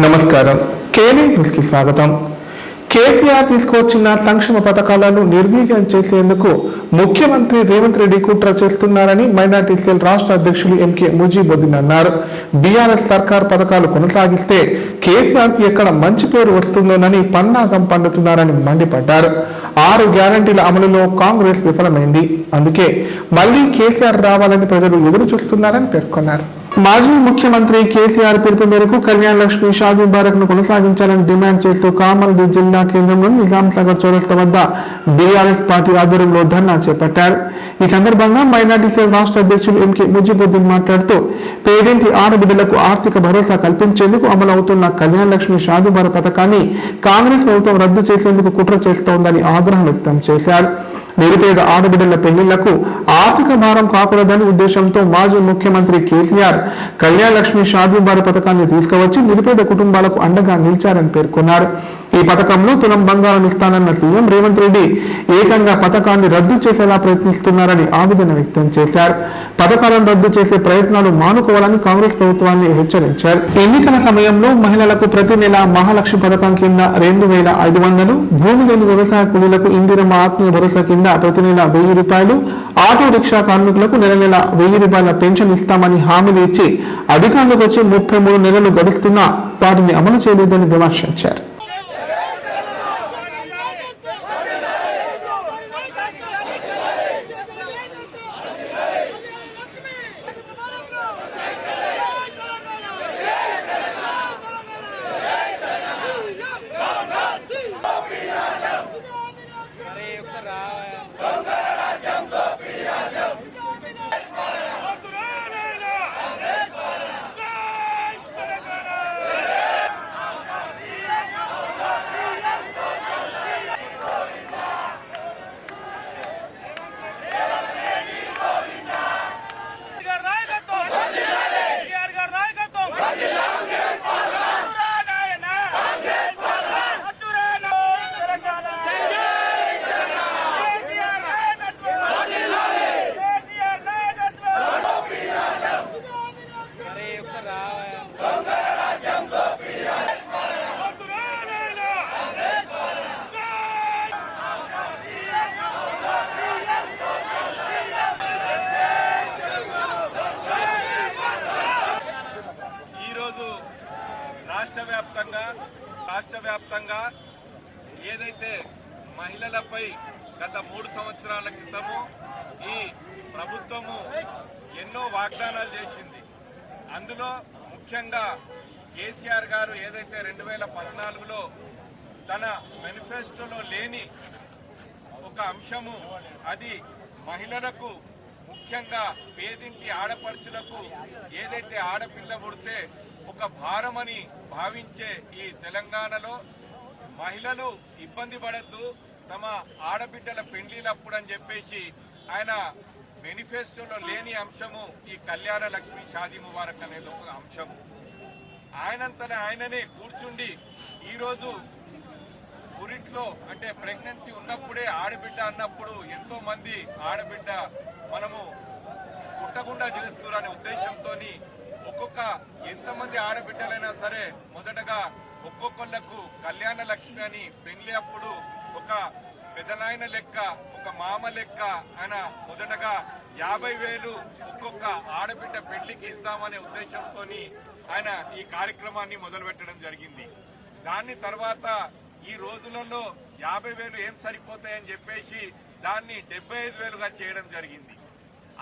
నమస్కారం. KV news కి స్వాగతం. కేసీఆర్ తీసుకొచ్చిన సంక్షేమ పథకాలను నిర్వీర్యం చేసేందుకు ముఖ్యమంత్రి రేవంత్ రెడ్డి కుట్ర చేస్తున్నారని మైనార్టీ సెల్ రాష్ట్ర అధ్యక్షులు ఎంకే ముజీబుద్దీన్ అన్నారు. బీఆర్ఎస్ సర్కార్ పథకాలు కొనసాగిస్తే కేసీఆర్ కు ఎక్కడ మంచి పేరు వస్తుందోనని పన్నాగం పండుతున్నారని మండిపడ్డారు. 6 గ్యారంటీల అమలులో కాంగ్రెస్ విఫలమైంది. అందుకే మళ్లీ కేసీఆర్ రావాలని ప్రజలు ఎదురు చూస్తున్నారని పేర్కొన్నారు. మాజీ ముఖ్యమంత్రి కేసీఆర్ పిలుపు మేరకు కళ్యాణ లక్ష్మి షాదీ ముబారక్ ను కొనసాగించాలని డిమాండ్ చేస్తూ కామారెడ్డి జిల్లా కేంద్రంలోని నిజాం సాగర్ చౌరస్తా వద్ద బీఆర్ఎస్ పార్టీ ఆధ్వర్యంలో ధర్నా చేపట్టారు. ఈ సందర్భంగా మైనార్టీ సెల్ రాష్ట్ర అధ్యక్షులు ఎంకే ముజీబుద్దీన్ మాట్లాడుతూ పేదింటి ఆడబిడ్డలకు ఆర్థిక భరోసా కల్పించేందుకు అమలు అవుతున్న కళ్యాణ లక్ష్మి షాదీ ముబారక్ పథకాన్ని కాంగ్రెస్ ప్రభుత్వం రద్దు చేసేందుకు కుట్ర చేస్తోందని ఆగ్రహం వ్యక్తం చేశారు. నిరుపేద ఆడబిడ్డల పెళ్లిళ్లకు ఆర్థిక భారం కాకూడదని ఉద్దేశంతో మాజీ ముఖ్యమంత్రి కేసీఆర్ కళ్యాణ లక్ష్మి షాదీ ముబారక్ పథకాన్ని తీసుకువచ్చి నిరుపేద కుటుంబాలకు అండగా నిలిచారని పేర్కొన్నారు. ఈ పథకంలో తులం బంగారం ఇస్తానన్న సీఎం రేవంత్ రెడ్డి ఏకంగా పథకాన్ని రద్దు చేసేలా ప్రయత్నిస్తున్నారని ఆవేదన వ్యక్తం చేశారు. పథకాలను రద్దు చేసే ప్రయత్నాలు మానుకోవాలని కాంగ్రెస్ ప్రభుత్వాన్ని హెచ్చరించారు. ఎన్నికల సమయంలో మహిళలకు ప్రతి నెల మహాలక్ష్మి పథకం కింద 2500, భూమి లేని వ్యవసాయ కూలీలకు ఇందిరమ్మ ఆత్మీయ భరోసా కింద ప్రతి నెల 1000 రూపాయలు, ఆటో రిక్షా కార్మికులకు నెల 1000 రూపాయల పెన్షన్ ఇస్తామని హామీలు ఇచ్చి అధికారులకు వచ్చి 33 నెలలు గడుస్తున్నా వాటిని అమలు చేయలేదని విమర్శించారు. రాష్ట్ర వ్యాప్తంగా ఏదైతే మహిళలపై గత 3 సంవత్సరాల క్రితము ఈ ప్రభుత్వము ఎన్నో వాగ్దానాలు చేసింది. అందులో ముఖ్యంగా కేసీఆర్ గారు ఏదైతే 2014లో తన మేనిఫెస్టోలో లేని ఒక అంశము, అది మహిళలకు ముఖ్యంగా పేదింటి ఆడపడుచులకు ఏదైతే ఆడపిల్ల పుడితే ఒక భారమని భావించే ఈ తెలంగాణలో మహిళలు ఇబ్బంది పడద్దు తమ ఆడబిడ్డల పెండ్లినప్పుడు అని చెప్పేసి ఆయన మేనిఫెస్టోలో లేని అంశము ఈ కళ్యాణ లక్ష్మి షాదీ ముబారక్ అనేది ఒక అంశము. ఆయననే కూర్చుండి ఈరోజు పురిట్లో అంటే ప్రెగ్నెన్సీ ఉన్నప్పుడే ఆడబిడ్డ అన్నప్పుడు ఎంతో మంది ఆడబిడ్డ మనము పుట్టకుండా చేస్తున్నారనే ఉద్దేశంతో ఒక్కొక్క ఎంతమంది ఆడబిడ్డలైనా సరే మొదటగా ఒక్కొక్కళ్లకు కళ్యాణ లక్ష్మి అని పెళ్లి అప్పుడు ఒక పెదనాయన లెక్క, ఒక మామ లెక్క ఆయన మొదటగా 50,000 ఒక్కొక్క ఆడబిడ్డ పెళ్లికి ఇస్తామనే ఉద్దేశంతో ఆయన ఈ కార్యక్రమాన్ని మొదలుపెట్టడం జరిగింది. దాని తర్వాత ఈ రోజులలో 50,000 ఏం సరిపోతాయని చెప్పేసి దాన్ని 75,000గా చేయడం జరిగింది.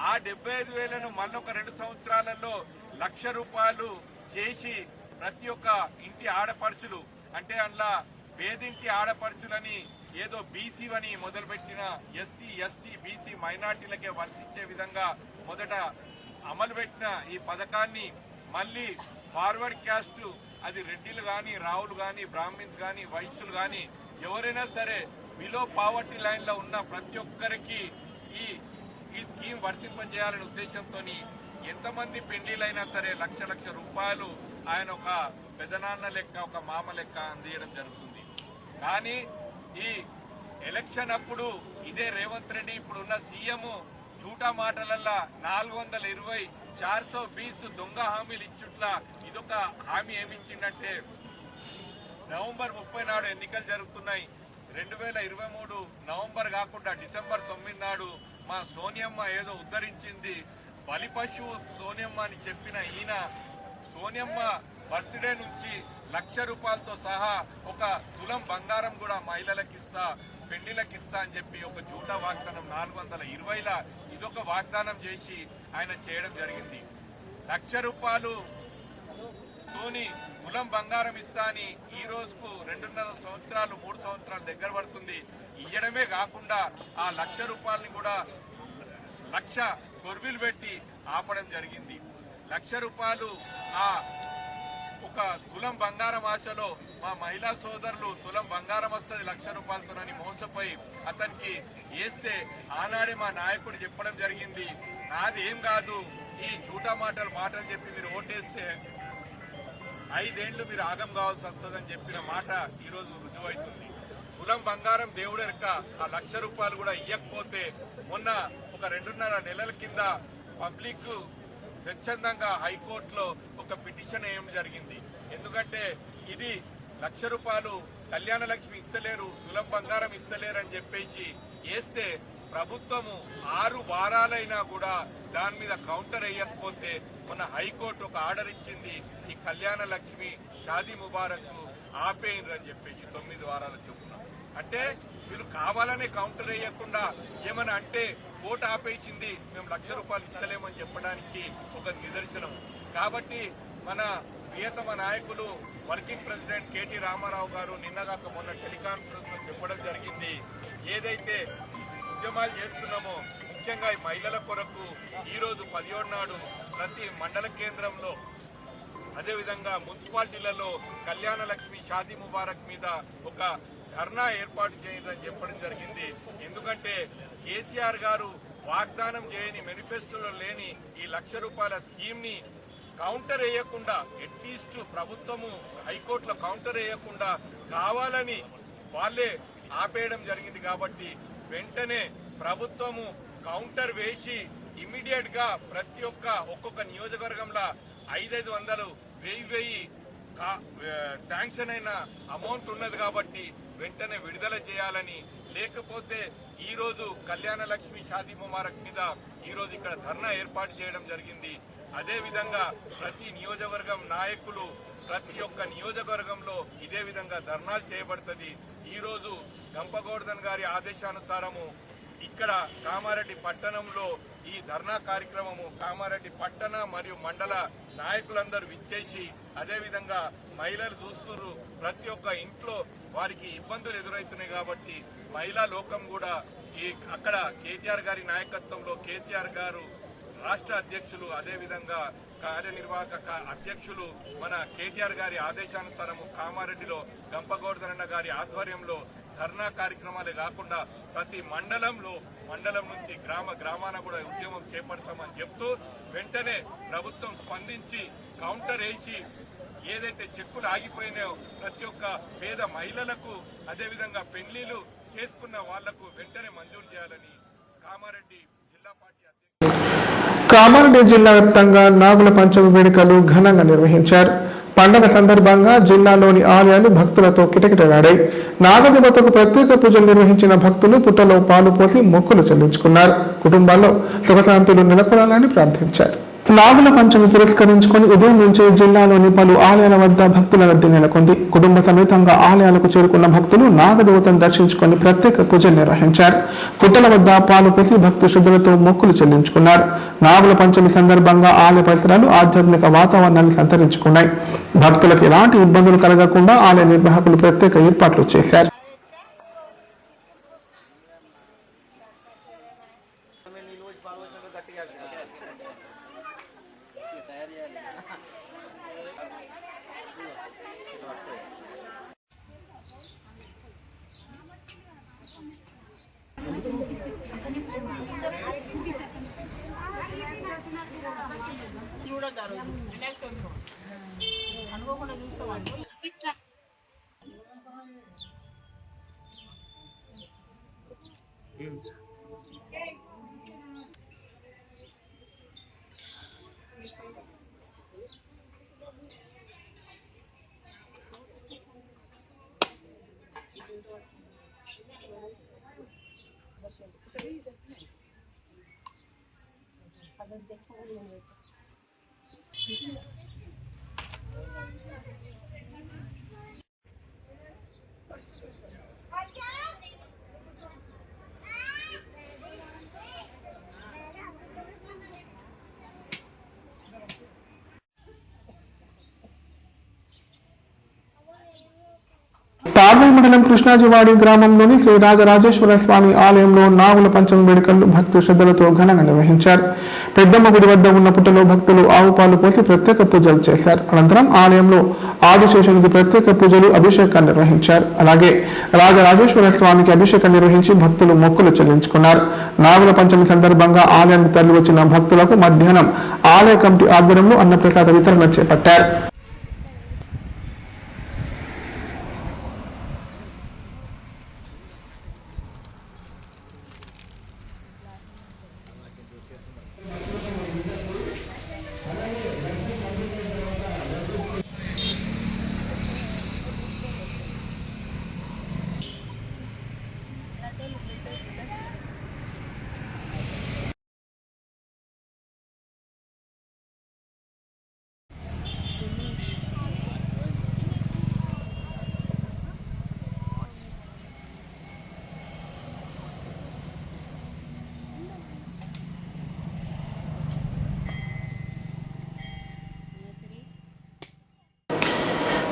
ఆ 75,000ను మళ్ళొక 2 సంవత్సరాలలో 1,00,000 రూపాయలు చేసి ప్రతి ఒక్క ఇంటి ఆడపడుచులు అంటే అందులో పేదింటి ఆడపడుచులని ఏదో బీసీ అని మొదలుపెట్టిన ఎస్సీ, ఎస్టీ, బీసీ మైనార్టీలకే వర్తించే విధంగా మొదట అమలుపెట్టిన ఈ పథకాన్ని మళ్ళీ ఫార్వర్డ్ క్యాస్ట్, అది రెడ్డిలు కానీ, రావులు కానీ, బ్రాహ్మిన్స్ కానీ, వైశ్యులు కానీ ఎవరైనా సరే బిలో పావర్టీ లైన్ లో ఉన్న ప్రతి ఒక్కరికి ఈ స్కీమ్ వర్తింపజేయాలనే ఉద్దేశంతో ఎంతమంది పెళ్లిలైనా సరే 1,00,000 రూపాయలు ఆయన ఒక పెదనాన్న లెక్క, ఒక మామ లెక్క అందియడం జరుగుతుంది. కానీ ఈ ఎలక్షన్ అప్పుడు ఇదే రేవంత్ రెడ్డి ఇప్పుడున్న సీఎం చూటా మాటలల్లా 420 420 దొంగ హామీలు ఇచ్చుట్లా ఇదొక హామీ ఏమిచ్చిందంటే నవంబర్ 30 నాడు ఎన్నికలు జరుగుతున్నాయి. 2023 నవంబర్ కాకుండా డిసెంబర్ 9 నాడు మా సోనియమ్మ ఏదో ఉద్ధరించింది, బలిపశువు సోనియమ్మ అని చెప్పిన ఈయన సోనియమ్మ బర్త్డే నుంచి ₹1,00,000 సహా ఒక తులం బంగారం కూడా మహిళలకు ఇస్తా, పెళ్లిలకు ఇస్తా అని చెప్పి ఒక జూటా వాగ్దానం 420ల ఇదొక వాగ్దానం చేసి ఆయన చేయడం జరిగింది. ₹1,00,000 తోని తులం బంగారం ఇస్తా అని ఈ రోజుకు 2.5 సంవత్సరాలు 3 సంవత్సరాలు దగ్గర పడుతుంది. ఇయ్యడమే కాకుండా ఆ ₹1,00,000 కూడా 1,00,000 కొర్వీలు పెట్టి ఆపడం జరిగింది. ₹1,00,000 ఆ ఒక తులం బంగారం ఆశలో మా మహిళా సోదరులు తులం బంగారం వస్తుంది ₹1,00,000తోనని మోసపోయి అతనికి వేస్తే ఆనాడే మా నాయకుడు చెప్పడం జరిగింది, నాది ఏం కాదు, ఈ జూటా మాటలు చెప్పి మీరు ఓటేస్తే 5 ఏళ్లు మీరు ఆగం కావాల్సి వస్తుందని చెప్పిన మాట ఈరోజు రుజువైతుంది. తులం బంగారం దేవుడెరక ఆ ₹1,00,000 కూడా ఇవ్వకపోతే మొన్న ఒక 2.5 నెలల కింద పబ్లిక్ స్వచ్ఛందంగా హైకోర్టులో ఒక పిటిషన్ వేయడం జరిగింది. ఎందుకంటే ఇది ₹1,00,000 కళ్యాణ లక్ష్మి ఇస్తలేరు, తులం బంగారం ఇస్తలేరు అని చెప్పేసి వేస్తే ప్రభుత్వము 6 వారాలైనా కూడా దాని మీద కౌంటర్ వేయకపోతే మొన్న హైకోర్టు ఒక ఆర్డర్ ఇచ్చింది, ఈ కళ్యాణ లక్ష్మి షాదీ ముబారక్ ఆపేయండి చెప్పేసి 9 వారాల చొప్పున. అంటే వీళ్ళు కావాలనే కౌంటర్ వేయకుండా ఏమని అంటే కోర్టు ఆపేసింది, మేము ₹1,00,000 ఇస్తలేమని చెప్పడానికి ఒక నిదర్శనం. కాబట్టి మన ప్రియతమ నాయకులు వర్కింగ్ ప్రెసిడెంట్ కేటీ రామారావు గారు నిన్నగాక మొన్న టెలికాన్ఫరెన్స్ లో చెప్పడం జరిగింది, ఏదైతే ఉద్యమాలు చేస్తున్నామో ముఖ్యంగా ఈ మహిళల కొరకు ఈ రోజు 17 నాడు ప్రతి మండల కేంద్రంలో అదేవిధంగా మున్సిపాలిటీలలో కళ్యాణ లక్ష్మి షాదీ ముబారక్ మీద ఒక ధర్నా ఏర్పాటు చేయాలని చెప్పడం జరిగింది. ఎందుకంటే కేసీఆర్ గారు వాగ్దానం చేయని మేనిఫెస్టోలో లేని ఈ ₹1,00,000 స్కీమ్ ని కౌంటర్ వేయకుండా అట్లీస్ట్ ప్రభుత్వము హైకోర్టులో కౌంటర్ వేయకుండా కావాలని వాళ్ళే ఆపేయడం జరిగింది. కాబట్టి వెంటనే ప్రభుత్వము కౌంటర్ వేసి ఇమ్మీడియట్ గా ప్రతి ఒక్కొక్క నియోజకవర్గంలో 500, 1000 శాంక్షన్ అయిన అమౌంట్ ఉన్నది కాబట్టి వెంటనే విడుదల చేయాలని, లేకపోతే ఈ రోజు కళ్యాణ లక్ష్మి షాదీ ముబారక్ మీద ఈ రోజు ఇక్కడ ధర్నా ఏర్పాటు చేయడం జరిగింది. అదే విధంగా ప్రతి నియోజకవర్గం నాయకులు ప్రతి ఒక్క నియోజకవర్గంలో ఇదే విధంగా ధర్నాలు చేయబడుతుంది. ఈ రోజు గంపగోవర్ధన్ గారి ఆదేశానుసారము ఇక్కడ కామారెడ్డి పట్టణంలో ఈ ధర్నా కార్యక్రమము కామారెడ్డి పట్టణ మరియు మండల నాయకులందరూ విచ్చేసి అదేవిధంగా మహిళలు చూస్తున్నారు, ప్రతి ఒక్క ఇంట్లో వారికి ఇబ్బందులు ఎదురవుతున్నాయి. కాబట్టి మహిళా లోకం కూడా అక్కడ కేటీఆర్ గారి నాయకత్వంలో కేసీఆర్ గారు రాష్ట్ర అధ్యక్షులు అదేవిధంగా కార్యనిర్వాహక అధ్యక్షులు మన కేటీఆర్ గారి ఆదేశానుసారము కామారెడ్డిలో గంపగోవర్ధన్ గారి ఆధ్వర్యంలో ధర్నా కార్యక్రమాలే కాకుండా ప్రతి మండలం నుంచి గ్రామాన కూడా ఉద్యమం చేపడతామని చెప్తూ వెంటనే ప్రభుత్వం స్పందించి కౌంటర్ వేసి ఏదైతే చెక్కులు ఆగిపోయినాయో ప్రతి ఒక్క పేద మహిళలకు అదేవిధంగా పెళ్లిళ్లు చేసుకున్న వాళ్లకు వెంటనే మంజూరు చేయాలని కామారెడ్డి జిల్లా పార్టీ కామారెడ్డి జిల్లా వ్యాప్తంగా నాగుల పంచమి వేడుకలు ఘనంగా నిర్వహించారు. పండుగ సందర్భంగా జిల్లాలోని ఆలయాలు భక్తులతో కిటకిటలాడాయి. నాగదేవతకు ప్రత్యేక పూజలు నిర్వహించిన భక్తులు పుట్టలో పాలు పోసి మొక్కులు చెల్లించుకున్నారు. కుటుంబాల్లో సుఖశాంతులు నెలకొనాలని ప్రార్థించారు. నాగుల పంచమి పురస్కరించుకుని ఉదయం నుంచే జిల్లాలోని పలు ఆలయాల వద్ద భక్తుల రద్దీ నెలకొంది. కుటుంబ సమేతంగా ఆలయాలకు చేరుకున్న భక్తులు నాగదేవతను దర్శించుకుని ప్రత్యేక పూజలు నిర్వహించారు. పుట్టల వద్ద పాలు పోసి భక్తి శ్రద్ధలతో మొక్కులు చెల్లించుకున్నారు. నాగుల పంచమి సందర్భంగా ఆలయ పరిసరాలు ఆధ్యాత్మిక వాతావరణాన్ని సంతరించుకున్నాయి. భక్తులకు ఎలాంటి ఇబ్బందులు కలగకుండా ఆలయ నిర్వాహకులు ప్రత్యేక ఏర్పాట్లు చేశారు. తార్మల్ మండలం కృష్ణాజివాడి గ్రామంలోని శ్రీ రాజరాజేశ్వర స్వామి ఆలయంలో నాగుల పంచమి వేడుకలను భక్తులు శ్రద్ధలతో ఘనంగా నిర్వహించారు. పెద్దమ్మ గుడి వద్ద ఉన్న పుట్టలో భక్తులు ఆవు పాలు పోసి ప్రత్యేక పూజలు చేశారు. అనంతరం ఆలయంలో ఆదిశేషునికి ప్రత్యేక పూజలు, అభిషేకాలు నిర్వహించారు. అలాగే రాజరాజేశ్వర స్వామికి అభిషేకం నిర్వహించి భక్తులు మొక్కులు చెల్లించుకున్నారు. నాగుల పంచమి సందర్భంగా ఆలయానికి తరలి వచ్చిన భక్తులకు మధ్యాహ్నం ఆలయ కమిటీ ఆధ్వర్యంలో అన్నప్రసాద వితరణ చేపట్టారు.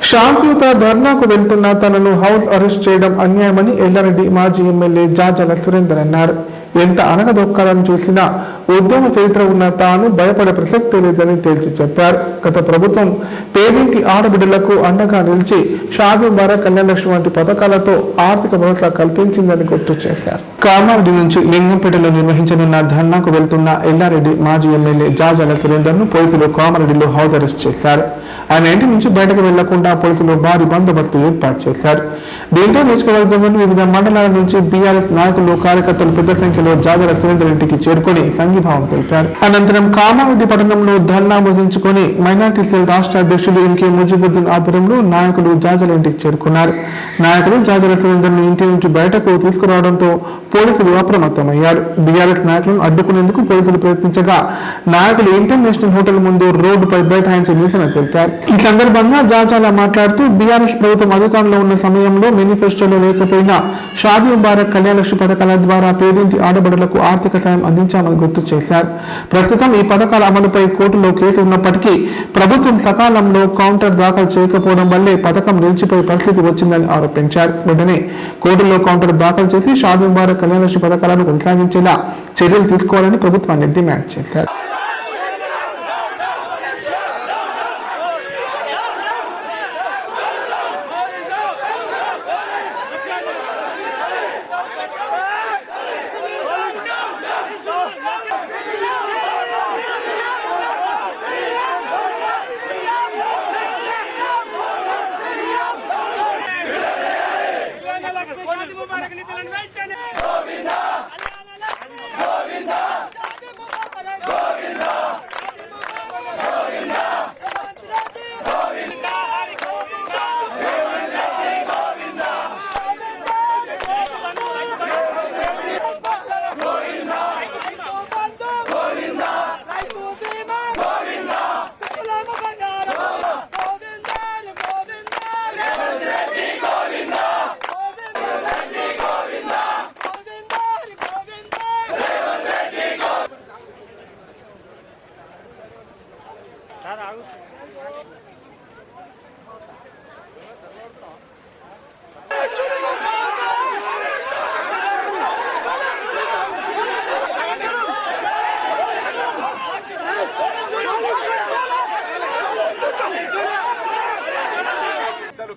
శాంతియుత ధర్నాకు వెళ్తున్న తనను హౌస్ అరెస్ట్ చేయడం అన్యాయమని ఎల్లారెడ్డి మాజీ ఎమ్మెల్యే జాజల సురేందర్ అన్నారు. ఎంత అనగదొక్కాలని చూసినా ఉద్యమ చరిత్ర ఉన్న తాను భయపడే ప్రసక్తే లేదని తేల్చి చెప్పారు. గత ప్రభుత్వం పేదింటి ఆడబిడ్డలకు అండగా నిలిచి షాదీ ముబారక్, కళ్యాణలక్ష్మి వంటి పథకాలతో ఆర్థిక భరోసా కల్పించిందని గుర్తు చేశారు. కామారెడ్డి నుంచి లింగంపేటలో నిర్వహించనున్న ధర్నాకు వెళ్తున్న ఎల్లారెడ్డి మాజీ ఎమ్మెల్యే జాజల సురేందర్ ను పోలీసులు కామారెడ్డిలో హౌస్ అరెస్ట్ చేశారు. ఆయన ఇంటి నుంచి బయటకు వెళ్లకుండా పోలీసులు భారీ బందోబస్తు ఏర్పాటు చేశారు. దీంతో నియోజకవర్గంలోని వివిధ మండలాల నుంచి బీఆర్ఎస్ నాయకులు, కార్యకర్తలు పెద్ద సంఖ్యలో జాజల సురేందర్ ఇంటికి చేరుకుని సంఘీభావం తెలిపారు. అనంతరం కామారెడ్డి పట్టణంలో ధర్నా ముగించుకొని మైనార్టీ సెల్ రాష్ట్ర అధ్యక్షులు ఎంకే ముజిబుద్దీన్ ఆధ్వర్యంలో నాయకులు జాజల ఇంటికి చేరుకున్నారు. నాయకులు జాజల సురేందర్ ను ఇంటి నుంచి బయటకు తీసుకురావడంతో పోలీసులు అప్రమత్తమయ్యారు. బీఆర్ఎస్ నాయకులను అడ్డుకునేందుకు పోలీసులు ప్రయత్నించగా నాయకులు ఇంటర్నేషనల్ హోటల్ ముందు రోడ్డుపై బైఠాయించి నిరసన తెలిపారు. ఈ సందర్భంగా జాజాల మాట్లాడుతూ బీఆర్ఎస్ ప్రభుత్వం అధికారంలో ఉన్న సమయంలో మేనిఫెస్టోలో లేకపోయినా షాదీ ముబారక్, కళ్యాణలక్ష్మి పథకాల ద్వారా పేదింటి ఆడబడులకు ఆర్థిక సాయం అందించామని గుర్తు చేశారు. ప్రస్తుతం ఈ పథకాల అమలుపై కోర్టులో కేసు ఉన్నప్పటికీ ప్రభుత్వం సకాలంలో కౌంటర్ దాఖలు చేయకపోవడం వల్లే పథకం నిలిచిపోయే పరిస్థితి వచ్చిందని ఆరోపించారు. వెంటనే కోర్టులో కౌంటర్ దాఖలు చేసి షాదీ ముబారక్, కళ్యాణలక్ష్మి పథకాలను కొనసాగించేలా చర్యలు తీసుకోవాలని ప్రభుత్వాన్ని డిమాండ్ చేశారు.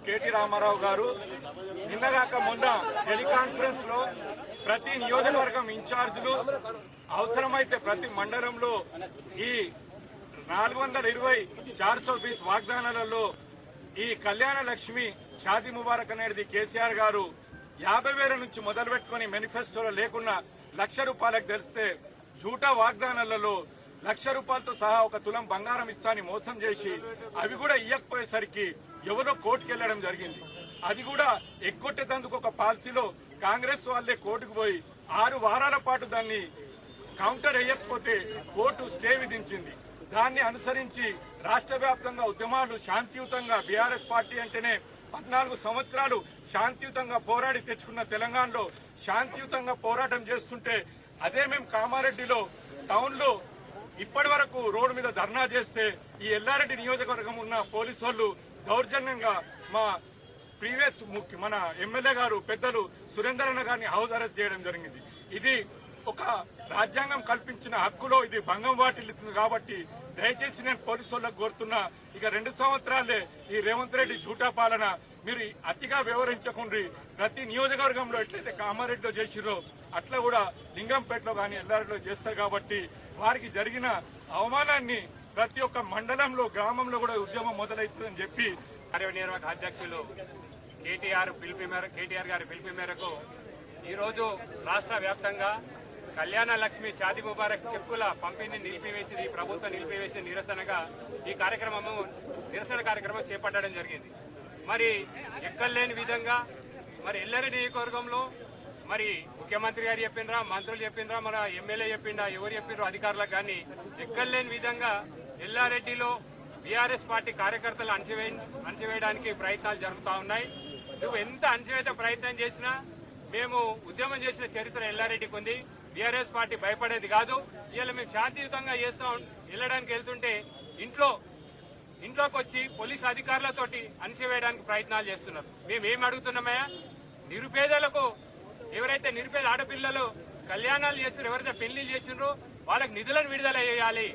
కేటీ రామారావు గారు నిన్నగాక మొన్న టెలికాన్ఫరెన్స్ లో ప్రతి నియోజకవర్గం ఇన్ఛార్జీలు అవసరమైతే ప్రతి మండలంలో ఈ 420 వాగ్దానాలలో ఈ కళ్యాణ లక్ష్మి, షాదీ ముబారక్ అనేది కేసీఆర్ గారు 50,000 నుంచి మొదలు పెట్టుకుని మేనిఫెస్టోలో లేకున్నా ₹1,00,000 తెలిస్తే జూటా వాగ్దానాలలో ₹1,00,000 సహా 1 తులం బంగారం ఇస్తాని మోసం చేసి అవి కూడా ఇయ్యకపోయేసరికి ఎవరో కోర్టుకు వెళ్లడం జరిగింది. అది కూడా ఎగ్గొట్టేందుకు ఒక పాలసీలో కాంగ్రెస్ వాళ్ళే కోర్టుకు పోయి 6 వారాల పాటు దాన్ని కౌంటర్ వేయకపోతే కోర్టు స్టే విధించింది. దాన్ని అనుసరించి రాష్ట్ర వ్యాప్తంగా ఉద్యమాలు శాంతియుతంగా, బీఆర్ఎస్ పార్టీ అంటేనే 14 సంవత్సరాలు శాంతియుతంగా పోరాడి తెచ్చుకున్న తెలంగాణలో శాంతియుతంగా పోరాటం చేస్తుంటే అదే మేము కామారెడ్డిలో టౌన్ లో ఇప్పటి వరకు రోడ్డు మీద ధర్నా చేస్తే ఈ ఎల్లారెడ్డి నియోజకవర్గం ఉన్న పోలీసు వాళ్ళు దౌర్జన్యంగా మా ప్రీవియస్ మన ఎమ్మెల్యే గారు పెద్దలు సురేందర్ గారిని హౌస్ అరెస్ట్ చేయడం జరిగింది. ఇది ఒక రాజ్యాంగం కల్పించిన హక్కులో ఇది భంగం వాటిల్లుతుంది. కాబట్టి దయచేసి నేను పోలీసు వాళ్ళకు కోరుతున్నా, ఇక 2 సంవత్సరాలే ఈ రేవంత్ రెడ్డి జూటా పాలన మీరు అతిగా వివరించకుండా ప్రతి నియోజకవర్గంలో ఎట్లయితే కామారెడ్డిలో చేసిరో అట్లా కూడా లింగంపేటలో కానీ ఎల్లారెడ్డిలో చేస్తారు. కాబట్టి వారికి జరిగిన అవమానాన్ని ప్రతి ఒక్క మండలంలో గ్రామంలో కూడా ఉద్యమం మొదలవుతుందని చెప్పి కార్యనిర్వాహక అధ్యక్షులు కేటీఆర్ గారి పిలుపు మేరకు ఈరోజు రాష్ట్ర వ్యాప్తంగా కళ్యాణ లక్ష్మి షాదీ ముబారక్ చెక్కుల పంపిణీ నిలిపివేసి ప్రభుత్వం నిలిపివేసి నిరసనగా ఈ నిరసన కార్యక్రమం చేపట్టడం జరిగింది. మరి ఎక్కడలేని విధంగా మరి ఎల్లరి నియోజకవర్గంలో మరి ముఖ్యమంత్రి గారు చెప్పిండ్రా, మంత్రులు చెప్పిండ్రా, మన ఎమ్మెల్యే చెప్పిండ్రా, ఎవరు చెప్పిండ్రో అధికారులకు కానీ ఎక్కడలేని విధంగా ఎల్లారెడ్డిలో బీఆర్ఎస్ పార్టీ కార్యకర్తలు అణచివేయడానికి ప్రయత్నాలు జరుగుతూ ఉన్నాయి. నువ్వు ఎంత అణచివేత ప్రయత్నం చేసినా మేము ఉద్యమం చేసిన చరిత్ర ఎల్లారెడ్డికి ఉంది. బీఆర్ఎస్ పార్టీ భయపడేది కాదు. ఇవాళ మేము శాంతియుతంగా వెళ్ళడానికి వెళ్తుంటే ఇంట్లోకి వచ్చి పోలీసు అధికారులతోటి అణచివేయడానికి ప్రయత్నాలు చేస్తున్నారు. మేము ఏం అడుగుతున్నామయ్యా, నిరుపేదలకు ఎవరైతే నిరుపేద ఆడపిల్లలు కళ్యాణాలు చేసినారో, ఎవరైతే పెళ్లిళ్ళు చేసినారో వాళ్ళకి నిధులను విడుదల చేయాలి.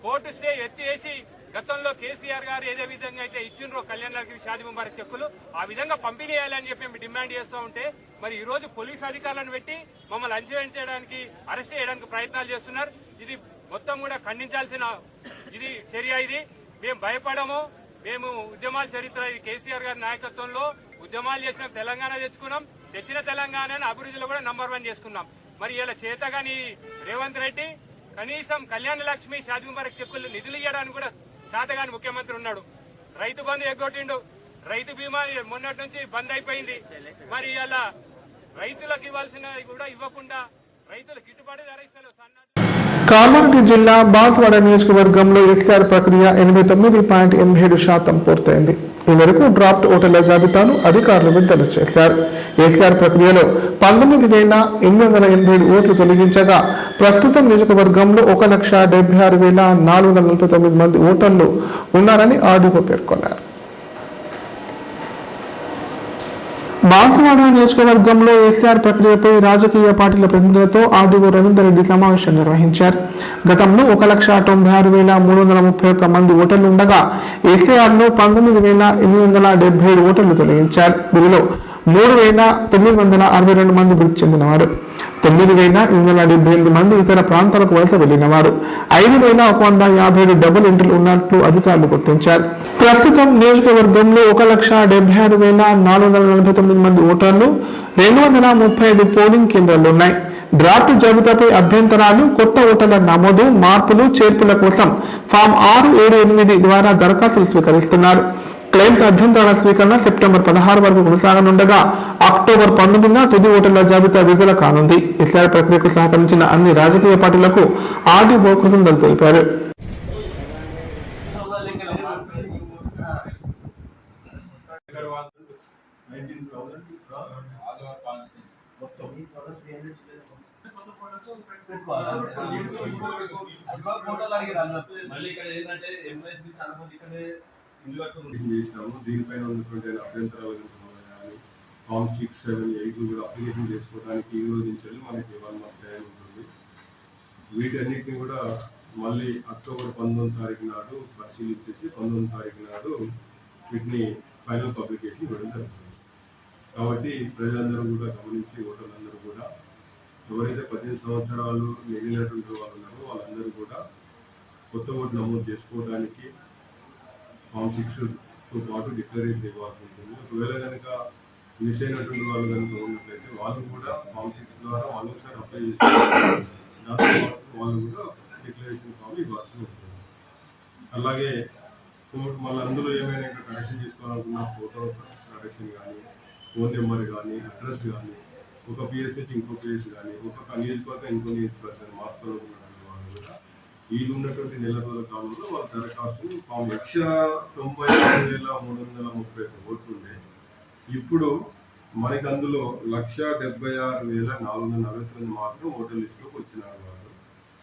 కోర్టు స్టే ఎత్తివేసి గతంలో కేసీఆర్ గారు ఏదే విధంగా అయితే ఇచ్చిండ్రో కళ్యాణ లక్ష్మి షాదీ ముబారక్ చెక్కులు ఆ విధంగా పంపిణీ చేయాలని చెప్పి మేము డిమాండ్ చేస్తూ ఉంటే మరి ఈ రోజు పోలీసు అధికారులను పెట్టి మమ్మల్ని అణచివేయించడానికి అరెస్ట్ చేయడానికి ప్రయత్నాలు చేస్తున్నారు. ఇది మొత్తం కూడా ఖండించాల్సిన చర్య. ఇది మేము భయపడము. మేము ఉద్యమాల చరిత్ర ఇది కేసీఆర్ గారి నాయకత్వంలో ఉద్యమాలు చేసినాం, తెలంగాణ తెచ్చుకున్నాం. తెచ్చిన తెలంగాణను అభివృద్ధిలో కూడా నంబర్ 1 చేసుకున్నాం. మరి ఇలా చేతగాని రేవంత్ రెడ్డి కనీసం కళ్యాణ లక్ష్మి షాదీ ముబారక్ చెక్కులు నిధులు ఇవ్వడానికి కూడా చేతగాని ముఖ్యమంత్రి ఉన్నాడు. రైతు బంధు ఎగ్గొట్టిండు. రైతు బీమా మొన్నటి నుంచి బంద్ అయిపోయింది. మరి ఇలా రైతులకు ఇవ్వాల్సినవి కూడా ఇవ్వకుండా రైతులకు గిట్టుబాటు ధర ఇస్తారు. కామారెడ్డి జిల్లా బాన్సువాడ నియోజకవర్గంలో ఎస్ఆర్ ప్రక్రియ 89.87% పూర్తయింది. ఈ మేరకు డ్రాఫ్ట్ ఓటర్ల జాబితాను అధికారులు విడుదల చేశారు. ఎస్ఆర్ ప్రక్రియలో 19,887 ఓట్లు తొలగించగా ప్రస్తుతం నియోజకవర్గంలో 1,76,449 మంది ఓటర్లు ఉన్నారని ఆర్డీఓ పేర్కొన్నారు. బాన్సువాడ నియోజకవర్గంలో ఎస్ఆర్ ప్రక్రియపై రాజకీయ పార్టీల ప్రతినిధులతో ఆర్డీఓ రవీందర్ రెడ్డి సమావేశం నిర్వహించారు. గతంలో 1,96,331 మంది ఓటర్లు ఉండగా ఎస్ఆర్లో 19,877 ఓటర్లు తొలగించారు. వీరిలో 3,962 మంది మృతి చెందినవారు, 9,878 మంది ఇతర ప్రాంతాలకు వలస వెళ్లినవారు, 5,157 డబుల్ ఎంట్రీలు ఉన్నట్లు అధికారులు గుర్తించారు. ప్రస్తుతం నియోజకవర్గంలో 1,76,449 మంది ఓటర్లు, 235 పోలింగ్ కేంద్రాలు ఉన్నాయి. డ్రాఫ్ట్ జాబితాపై అభ్యంతరాలు, కొత్త ఓటర్ల నమోదు, మార్పులు, చేర్పుల కోసం ఫామ్ 678 ద్వారా దరఖాస్తులు స్వీకరిస్తున్నారు. క్లెయిమ్స్ అభ్యంతరాల స్వీకరణ సెప్టెంబర్ 16 వరకు కొనసాగనుండగా అక్టోబర్ 19న తుది ఓటర్ల జాబితా విడుదల కానుంది. ఎస్ఆర్ ప్రక్రియకు సహకరించిన అన్ని రాజకీయ పార్టీలకు ఆర్డీఓ కృతజ్ఞతలు తెలిపారు. చేసినాము. దీనిపైన ఉన్నటువంటి అభ్యంతరాలు కానీ ఫామ్ 6, 7, 8 కూడా అప్లికేషన్ చేసుకోవడానికి ఈ రోజు నుంచి మనకి 1 month టైం ఉంటుంది. వీటన్నిటిని కూడా మళ్ళీ అక్టోబర్ 19వ తారీఖు నాడు పరిశీలించేసి 19వ తారీఖు నాడు వీటిని ఫైనల్ పబ్లికేషన్ ఇవ్వడం జరుగుతుంది. కాబట్టి ప్రజలందరూ కూడా గమనించి ఓటర్లందరూ కూడా ఎవరైతే 18 సంవత్సరాలు నిండినటువంటి వాళ్ళు ఉన్నారో వాళ్ళందరూ కూడా కొత్త ఓటు నమోదు చేసుకోవడానికి ఫామ్ 6తో పాటు డిక్లరేషన్ ఇవ్వాల్సి ఉంటుంది. ఒకవేళ కనుక మిస్ అయినటువంటి వాళ్ళు కనుక ఉన్నట్లయితే వాళ్ళు కూడా ఫామ్ 6 ద్వారా వాళ్ళు ఒకసారి అప్లై చేసుకుంటారు. దాంతో పాటు వాళ్ళు కూడా డిక్లరేషన్ ఫామ్ ఇవ్వాల్సి ఉంటుంది. అలాగే మళ్ళీ అందులో ఏమైనా ఇంకా కరెక్షన్ చేసుకోవాలనుకున్న ఫోటో కరెక్షన్ కానీ, ఫోన్ నెంబర్ కానీ, అడ్రస్ కానీ, ఒక పిఎస్ నుంచి ఇంకో పిఎస్ కానీ, ఒక నియోజకవర్గం ఇంకో నియోజకవర్గాన్ని మార్చుకోవాలనుకున్నటువంటి వాళ్ళు కూడా వీళ్ళు ఉన్నటువంటి నెల రోజుల కాలంలో వాళ్ళ దరఖాస్తు ఫామ్ 1,96,331 ఓట్లు ఉండే ఇప్పుడు మనకి అందులో 1,76,449 మాత్రం ఓటర్ లిస్టులోకి వచ్చినారు.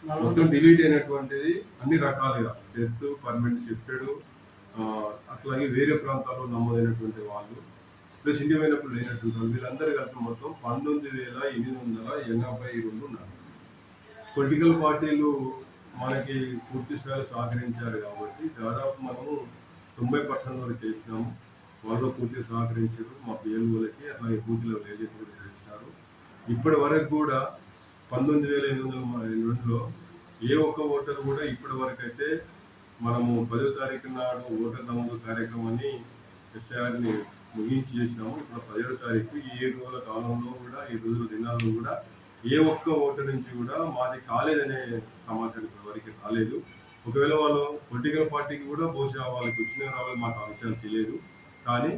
వాళ్ళు మొత్తం డిలీట్ అయినటువంటిది అన్ని రకాలుగా డెత్, పర్మనెంట్ షిఫ్టెడ్, అట్లాగే వేరే ప్రాంతాల్లో నమోదైనటువంటి వాళ్ళు ప్లస్ ఇండియా పోయినప్పుడు లేనట్టుంటారు. వీళ్ళందరూ కలిపి మొత్తం 19,882 ఉన్నారు. పొలిటికల్ పార్టీలు మనకి పూర్తి స్థాయిలో సహకరించారు కాబట్టి దాదాపు మనము 90% వరకు చేసినాము. వాళ్ళు పూర్తిగా సహకరించారు. మా పిఎల్ఓలకి అట్లాగే పూర్తిలో ఏజెంట్ కూడా చేసినారు. ఇప్పటి వరకు కూడా 19,882లో ఏ ఒక్క ఓటర్ కూడా ఇప్పటి వరకు అయితే మనము 10వ తారీఖు నాడు ఓటర్ నమోదు కార్యక్రమాన్ని ఎస్ఐఆర్ని ముగించి చేసినాము. ఇప్పుడు 10వ తారీఖు ఈ 7 రోజుల కాలంలో కూడా 7 రోజుల దినాల్లో కూడా ఏ ఒక్క ఓటర్ నుంచి కూడా మాది కాలేదనే సమాచారం ఇప్పటివరకు రాలేదు. ఒకవేళ వాళ్ళు పొలిటికల్ పార్టీకి కూడా బహుశా వాళ్ళకి వచ్చిన రావాలి మాకు ఆ విషయాలు తెలియదు. కానీ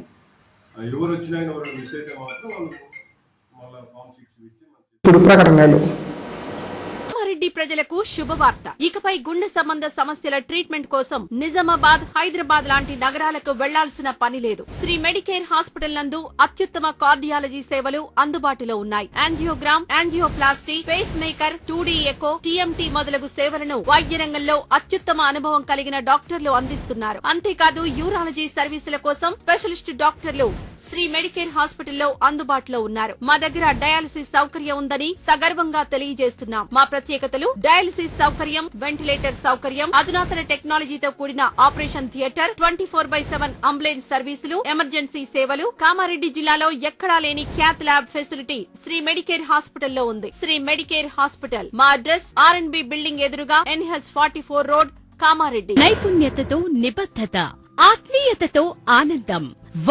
ఎవరు వచ్చినా ఎవరైనా మిస్ అయితే మాత్రం వాళ్ళు మళ్ళీ ఫామ్ 6 ఇచ్చి ఇప్పుడు ప్రకటనలు. కామారెడ్డి ప్రజలకు శుభవార్త. ఇకపై గుండె సంబంధ సమస్యల ట్రీట్మెంట్ కోసం నిజామాబాద్, హైదరాబాద్ లాంటి నగరాలకు వెళ్లాల్సిన పని లేదు. శ్రీ మెడికేర్ హాస్పిటల్ నందు అత్యుత్తమ కార్డియాలజీ సేవలు అందుబాటులో ఉన్నాయి. Angiogram, angioplasty, pacemaker, 2D echo, TMT మొదలగు సేవలను వైద్య రంగంలో అత్యుత్తమ అనుభవం కలిగిన డాక్టర్లు అందిస్తున్నారు. అంతేకాదు యూరాలజీ సర్వీసుల కోసం స్పెషలిస్ట్ డాక్టర్లు శ్రీ మెడికేర్ హాస్పిటల్లో అందుబాటులో ఉన్నారు. మా దగ్గర డయాలసిస్ సౌకర్యం ఉందని సగర్వంగా తెలియజేస్తున్నాం. మా ప్రత్యేకతలు: డయాలసిస్ సౌకర్యం, వెంటిలేటర్ సౌకర్యం, అధునాతన టెక్నాలజీతో కూడిన ఆపరేషన్ థియేటర్, 24/7 అంబులెన్స్ సర్వీసులు, ఎమర్జెన్సీ సేవలు. కామారెడ్డి జిల్లాలో ఎక్కడా లేని cath lab facility Sri Medicare హాస్పిటల్లో ఉంది. శ్రీ మెడికేర్ హాస్పిటల్ మా అడ్రస్ R&B బిల్డింగ్ ఎదురుగా NH44 రోడ్, కామారెడ్డి. నైపుణ్యతతో నిబద్ధత, ఆత్మీయతతో ఆనందం,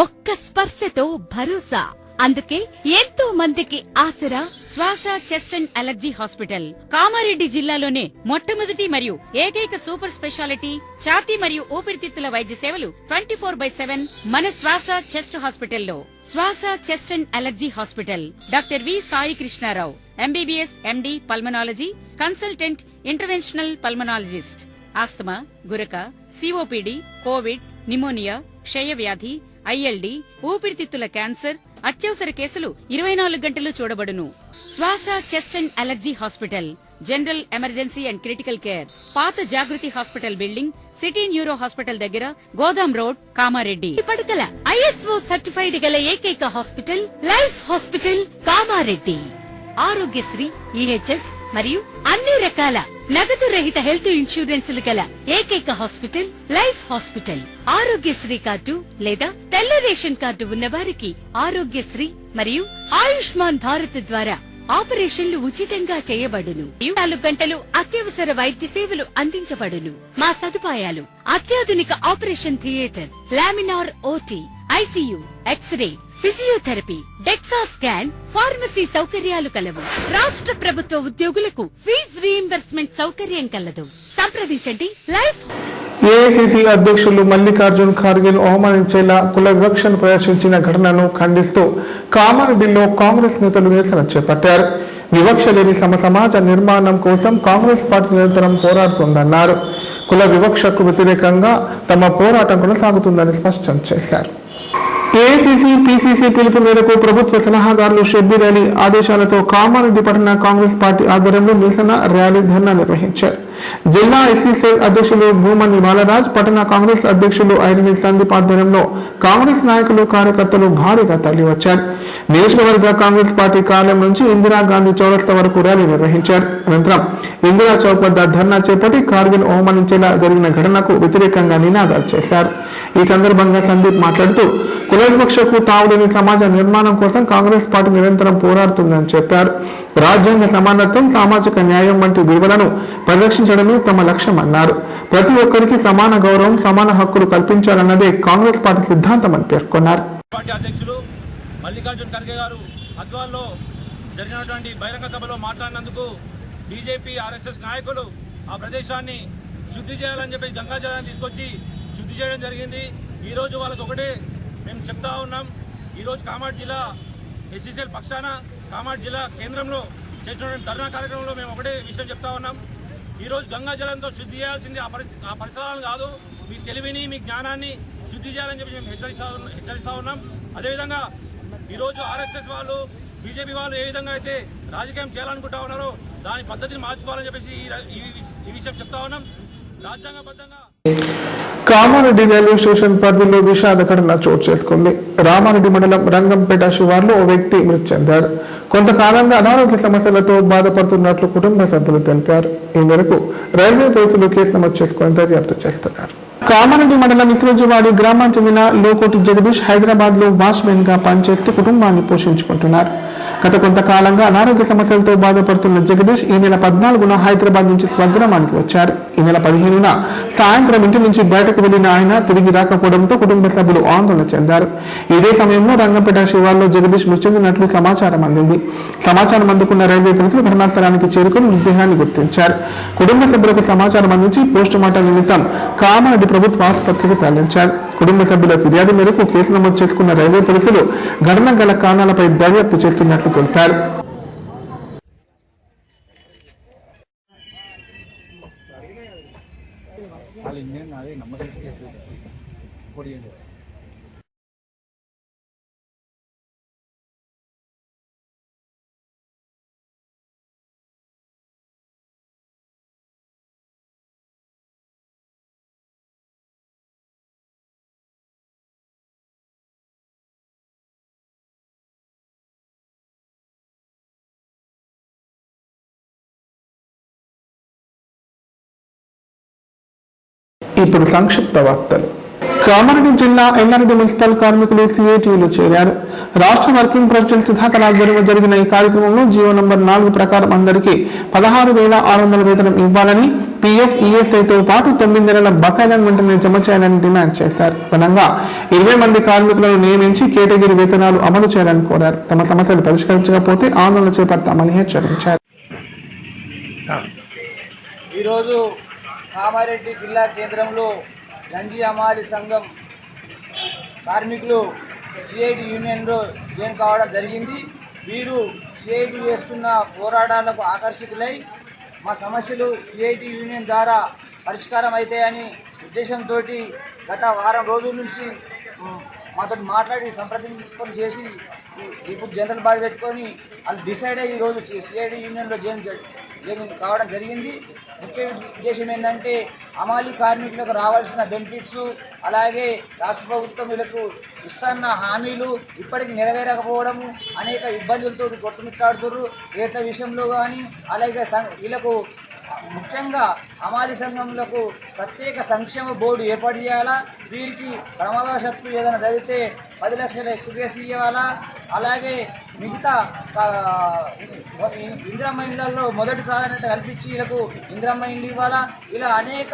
ఒక్క స్పర్శతో భరోసా. అందుకే ఎంతో మందికి ఆసరా శ్వాస chest and allergy hospital. Kamareddy జిల్లాలోనే మొట్టమొదటి మరియు ఏకైక సూపర్ స్పెషాలిటీ ఛాతీ మరియు ఊపిరితిత్తుల వైద్య సేవలు 24/7 మన శ్వాస చెస్ట్ హాస్పిటల్లో. Swasa chest and allergy hospital. Doctor V Sai Krishna Rao, MBBS MD pulmonology, consultant interventional pulmonologist. Asthma, గురక, COPD, కోవిడ్, నిమోనియా, క్షయవ్యాధి, ILD, ఊపిరితిత్తుల క్యాన్సర్, అత్యవసర కేసులు 24 గంటలు చూడబడును. Swasa chest and allergy hospital. General emergency and critical care. పాత Jagruthi hospital building, city neuro hospital దగ్గర, గోదాం రోడ్, కామారెడ్డి. పడకల ISO సర్టిఫైడ్ గల ఏకైక hospital life hospital Kamareddy. Aarogyasri, EHS మరియు అన్ని రకాల నగదు రహిత హెల్త్ ఇన్సూరెన్సులు గల ఏకైక hospital life hospital. Aarogyasri card లేదా తెల్ల రేషన్ కార్డు ఉన్నవారికి ఆరోగ్యశ్రీ మరియు ఆయుష్మాన్ భారత్ ద్వారా ఆపరేషన్లు ఉచితంగా చేయబడును. 24 గంటలు అత్యవసర వైద్య సేవలు అందించబడును. మా సదుపాయాలు: అత్యాధునిక operation theatre, laminar OT, ICU, x ray, physiotherapy, DEXA scan, pharmacy సౌకర్యాలు కలవు. రాష్ట్ర ప్రభుత్వ ఉద్యోగులకు ఫీజు రీయింబర్స్మెంట్ సౌకర్యం కలదు. సంప్రదించండి. లైఫ్. ఏఐసిసి అధ్యక్షులు మల్లికార్జున్ ఖార్గేను అవమానించేలా కుల వివక్షను ప్రదర్శించిన ఘటనను ఖండిస్తూ కామారెడ్డిలో కాంగ్రెస్ నేతలు నిరసన చేపట్టారు. వివక్ష లేని సమాజ నిర్మాణం కోసం కాంగ్రెస్ పార్టీ నిరంతరం పోరాడుతోందన్నారు. కుల వివక్షకు వ్యతిరేకంగా తమ పోరాటం కొనసాగుతుందని స్పష్టం చేశారు. ఏఐసిసి, PCC పిలుపు మేరకు ప్రభుత్వ సలహాదారులు షబ్బీర్ అలీ ఆదేశాలతో కామారెడ్డి పట్టణ కాంగ్రెస్ పార్టీ ఆధ్వర్యంలో నిరసన ర్యాలీ, ధర్నా నిర్వహించారు. జిల్లా SC సెల్ అధ్యక్షులు భూమని బాలరాజ్, పట్టణ కాంగ్రెస్ అధ్యక్షులు ఐరిని సందీప్ ఆధ్వర్యంలో కాంగ్రెస్ నాయకులు, కార్యకర్తలు భారీగా తరలివచ్చారు. నియోజకవర్గ కాంగ్రెస్ పార్టీ కార్యాలయం నుంచి ఇందిరాగాంధీ చౌరస్తా వరకు ర్యాలీ నిర్వహించారు. అనంతరం ఇందిరా చౌక్ వద్ద ధర్నా చేపట్టి ఖార్గేను అవమానించేలా జరిగిన ఘటనకు వ్యతిరేకంగా నినాదాలు చేశారు. ఈ సందర్భంగా సందీప్ మాట్లాడుతూ కుల వివక్షకు తావులేని సమాజ నిర్మాణం కోసం కాంగ్రెస్ పార్టీ నిరంతరం పోరాడుతుందని చెప్పారు. రాజ్యాంగ సమానత్వం, సామాజిక న్యాయం వంటి విలువలను పరిరక్షించడమే తమ లక్ష్యమన్నారు. ప్రతి ఒక్కరికి సమాన గౌరవం, సమాన హక్కులు కల్పించాలన్నదే కాంగ్రెస్ పార్టీ సిద్ధాంతమని పేర్కొన్నారు. పార్టీ అధ్యక్షులు మల్లికార్జున్ ఖర్గే గారు అద్వాల్లో జరిగినటువంటి బహిరంగ సభలో మాట్లాడినందుకు బీజేపీ, RSS నాయకులు ఆ ప్రదేశాన్ని శుద్ధి చేయాలని చెప్పి గంగా జలాన్ని తీసుకొచ్చి శుద్ధి చేయడం జరిగింది. ఈరోజు వాళ్ళకి ఒకటే మేము చెప్తా ఉన్నాం. ఈరోజు కామారెడ్డి జిల్లా SC సెల్ పక్షాన కామారెడ్డి జిల్లా కేంద్రంలో చేసినటువంటి ధర్నా కార్యక్రమంలో మేము ఒకటే విషయం చెప్తా ఉన్నాం. ఈరోజు గంగా జలంతో శుద్ధి చేయాల్సింది ఆ పరిసరాలను కాదు, మీ తెలివిని, మీ జ్ఞానాన్ని శుద్ధి చేయాలని చెప్పి మేము హెచ్చరిస్తా ఉన్నాం. అదేవిధంగా ఈరోజు RSS వాళ్ళు, బీజేపీ వాళ్ళు ఏ విధంగా అయితే రాజకీయం చేయాలనుకుంటా ఉన్నారో దాని పద్ధతిని మార్చుకోవాలని చెప్పేసి ఈ విషయం చెప్తా ఉన్నాం. రాజ్యాంగబద్ధంగా కామారెడ్డి రైల్వే స్టేషన్ పరిధిలో విషాద ఘటన చోటు చేసుకుంది. రామారెడ్డి మండలం రంగంపేట శివార్లో ఓ వ్యక్తి మృతి చెందాడు. కొంతకాలంగా అనారోగ్య సమస్యలతో బాధపడుతున్నట్లు కుటుంబ సభ్యులు తెలిపారు. ఈ మేరకు రైల్వే పోలీసులు కేసు నమోదు చేసుకుని దర్యాప్తు చేస్తున్నారు. కామారెడ్డి మండలం ఇస్రోజివాడి గ్రామానికి చెందిన లోకోటి జగదీష్ హైదరాబాద్ లో వాచ్మెన్ గా పనిచేస్తూ కుటుంబాన్ని పోషించుకుంటున్నారు. గత కొంతకాలంగా అనారోగ్య సమస్యలతో బాధపడుతున్న జగదీష్ ఈ నెల 14న హైదరాబాద్ నుంచి స్వగ్రామానికి వచ్చారు. ఈ నెల 15న సాయంత్రం ఇంటి నుంచి బయటకు వెళ్లిన ఆయన తిరిగి రాకపోవడంతో కుటుంబ సభ్యులు ఆందోళన చెందారు. ఇదే సమయంలో రంగంపేట శివార్లో జగదీష్ మృతి చెందినట్లు సమాచారం అందింది. సమాచారం అందుకున్న రైల్వే పోలీసులు ఘటనా స్థలానికి చేరుకుని మృతదేహాన్ని గుర్తించారు. కుటుంబ సభ్యులకు సమాచారం అందించి పోస్టుమార్టం నిమిత్తం కామారెడ్డి ప్రభుత్వ ఆసుపత్రికి తరలించారు. కుటుంబ సభ్యుల ఫిర్యాదు మేరకు కేసు నమోదు చేసుకున్న రైల్వే పోలీసులు ఘటన గల కారణాలపై దర్యాప్తు చేస్తున్నట్లు తెలిపారు. ఇప్పుడు సంక్షిప్త వార్తలు. కామారెడ్డి జిల్లా ఎన్ఆర్డి మున్సిపల్ కార్మికులు సిఐటిలో చేరారు. రాష్ట్ర వర్కింగ్ ప్రెసిడెంట్ సుధాకర్ ఆధ్వర్యంలో జరిగిన ఈ కార్యక్రమంలో జీవో నంబర్ 4 ప్రకారం అందరికీ 16,600 వేతనం ఇవ్వాలని, పిఎఫ్, ఈఎస్ఐతో పాటు 9 నెలల బకాయిలను వెంటనే జమ చేయాలని డిమాండ్ చేశారు. అదనంగా 20 మంది కార్మికులను నియమించి కేటగిరీ వేతనాలు అమలు చేయాలని కోరారు. తమ సమస్యలు పరిష్కరించకపోతే ఆందోళన చేపడతామని హెచ్చరించారు. ఈరోజు కామారెడ్డి జిల్లా కేంద్రంలో గంజి అమాలి సంఘం కార్మికులు సిఐటి యూనియన్లో జాయిన్ కావడం జరిగింది. వీరు సిఐటి చేస్తున్న పోరాటాలకు ఆకర్షితులై మా సమస్యలు సిఐటి యూనియన్ ద్వారా పరిష్కారం అవుతాయని ఉద్దేశంతో గత వారం రోజుల నుంచి మాతో మాట్లాడి సంప్రదింపులు చేసి ఇప్పుడు జనరల్ బాడీ పెట్టుకొని వాళ్ళు డిసైడ్ అయ్యి ఈరోజు సిఐటి యూనియన్లో జాయిన్ కావడం జరిగింది. ముఖ్య ఉద్దేశం ఏంటంటే అమాలి కార్మికులకు రావాల్సిన బెనిఫిట్స్, అలాగే రాష్ట్ర ప్రభుత్వం వీళ్ళకు ఇస్తున్న హామీలు ఇప్పటికీ నెరవేరకపోవడము, అనేక ఇబ్బందులతో కొట్టుమిట్టాడుతున్నారు రేట్ల విషయంలో కానీ. అలాగే వీళ్ళకు ముఖ్యంగా అమాలి సంఘంలకు ప్రత్యేక సంక్షేమ బోర్డు ఏర్పాటు చేయాలా, వీరికి ప్రమాదవశత్తు ఏదైనా జరిగితే 10 లక్షల ఎక్స్గ్రేస్ ఇవ్వాలా, అలాగే మిగతా ఇందిరమ్మ ఇళ్లలో మొదటి ప్రాధాన్యత కల్పించి వీళ్ళకు ఇందిరమ్మ ఇల్లు ఇవ్వాలా. ఇలా అనేక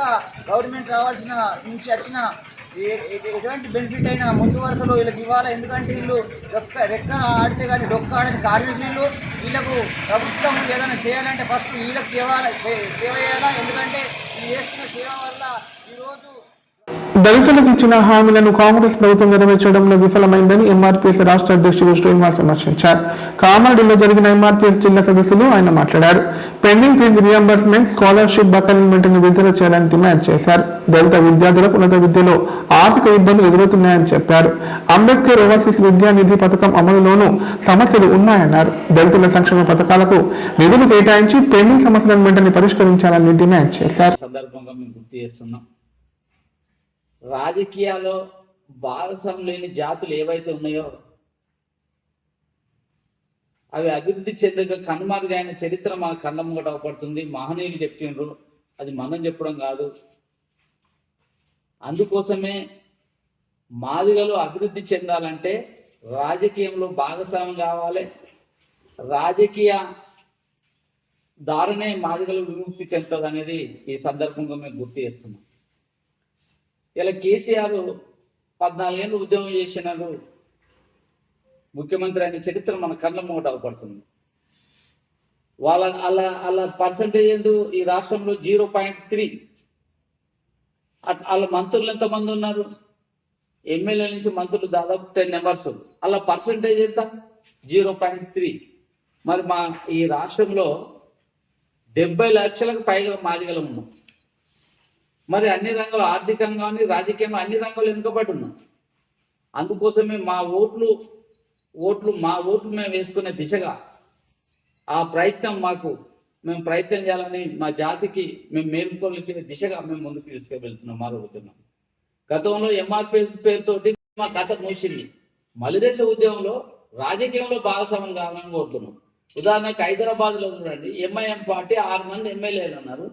గవర్నమెంట్ రావాల్సిన నుంచి వచ్చిన ఎటువంటి బెనిఫిట్ అయినా ముందు వరుసలో వీళ్ళకి ఇవ్వాలి. ఎందుకంటే వీళ్ళు రెక్క ఆడితే కానీ డొక్క ఆడని కార్మికులు. వీళ్ళకు ప్రభుత్వం ఏదైనా చేయాలంటే ఫస్ట్ వీళ్ళకి సేవ చేయాలా. ఎందుకంటే వీళ్ళు చేస్తున్న సేవ వల్ల ఈరోజు దళితులకు ఇచ్చిన హామీలను కాంగ్రెస్ ప్రభుత్వం నెరవేర్చడంలో విఫలమైందని ఎంఆర్పీఎస్ రాష్ట్ర అధ్యక్షుడు శ్రీనివాస్ విమర్శించారు. కామారెడ్డిలో జరిగిన ఎంఆర్పీఎస్ జిల్లా సదస్సులో ఆయన మాట్లాడారు. పెండింగ్ ఫీజు రియంబర్స్మెంట్, స్కాలర్షిప్ బకాయిలను వెంటనే విడుదల చేయాలని డిమాండ్ చేశారు. దళిత విద్యార్థులకు ఉన్నత విద్యలో ఆర్థిక ఇబ్బందులు ఎదురవుతున్నాయని చెప్పారు. అంబేద్కర్ ఓవర్సీస్ విద్యానిధి పథకం అమలులోనూ సమస్యలు ఉన్నాయన్నారు. దళితుల సంక్షేమ పథకాలకు నిధులు కేటాయించి పెండింగ్ సమస్యలను వెంటనే పరిష్కరించాలని డిమాండ్ చేశారు. రాజకీయాల్లో భాగస్వామ్యం లేని జాతులు ఏవైతే ఉన్నాయో అవి అభివృద్ధి చెందక కనుమరుగైన చరిత్ర మన కళ్ళ ముంగట అవపడుతుంది. మహనీయులు చెప్పిండ్రు, అది మనం చెప్పడం కాదు. అందుకోసమే మాదిగలు అభివృద్ధి చెందాలంటే రాజకీయంలో భాగస్వామ్యం కావాలి. రాజకీయ దారినే మాదిగలు విముక్తి చెందుతుంది అనేది ఈ సందర్భంగా మేము గుర్తు చేస్తున్నాం. ఇలా కేసీఆర్ 14 ఏళ్ళు ఉద్యోగం చేసినారు, ముఖ్యమంత్రి అయిన చరిత్ర మన కళ్ళ ముంగట అవపడుతుంది. వాళ్ళ పర్సంటేజ్ ఏందు ఈ రాష్ట్రంలో 0.3. వాళ్ళ మంత్రులు ఎంతమంది ఉన్నారు? ఎమ్మెల్యే నుంచి మంత్రులు దాదాపు 10 మెంబర్స్. వాళ్ళ పర్సంటేజ్ ఎంత? 0.3. మరి మా ఈ రాష్ట్రంలో 70 లక్షలకు పైగా మాదిగలు ఉన్నాం. మరి అన్ని రంగాలు, ఆర్థికంగా కానీ రాజకీయంగా అన్ని రంగాలు వెనుకబడి ఉన్నాం. అందుకోసమే మా ఓట్లు మేము వేసుకునే దిశగా ఆ ప్రయత్నం మాకు మేము ప్రయత్నం చేయాలని మా జాతికి మేము మేలుకొల్పే దిశగా మేము ముందుకు తీసుకువెళ్తున్నాం అడుగుతున్నాం. గతంలో ఎంఆర్పిఎస్ పేరుతోటి మా కథ మూసింది. మలిదేశ ఉద్యమంలో రాజకీయంలో భాగస్వామ్యం కావాలని కోరుతున్నాం. ఉదాహరణకు హైదరాబాద్లో చూడండి, ఎంఐఎం పార్టీ 6 మంది ఎమ్మెల్యేలు ఉన్నారు.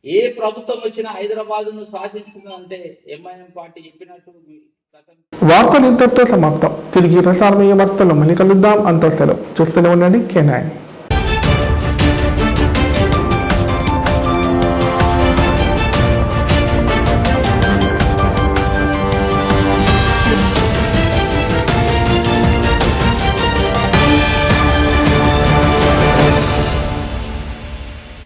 ఏ ప్రభుత్వం వచ్చినా హైదరాబాద్ను శాసిస్తుందంటే ఎంఐఎం పార్టీ చెప్పినట్టు వార్తలు ఇంతటితో సమాప్తం. తిరిగి ప్రసారమయ్యే వార్తల్లో మళ్ళీ కలుద్దాం. అంత సెలవు. చూస్తూనే ఉండండి K9.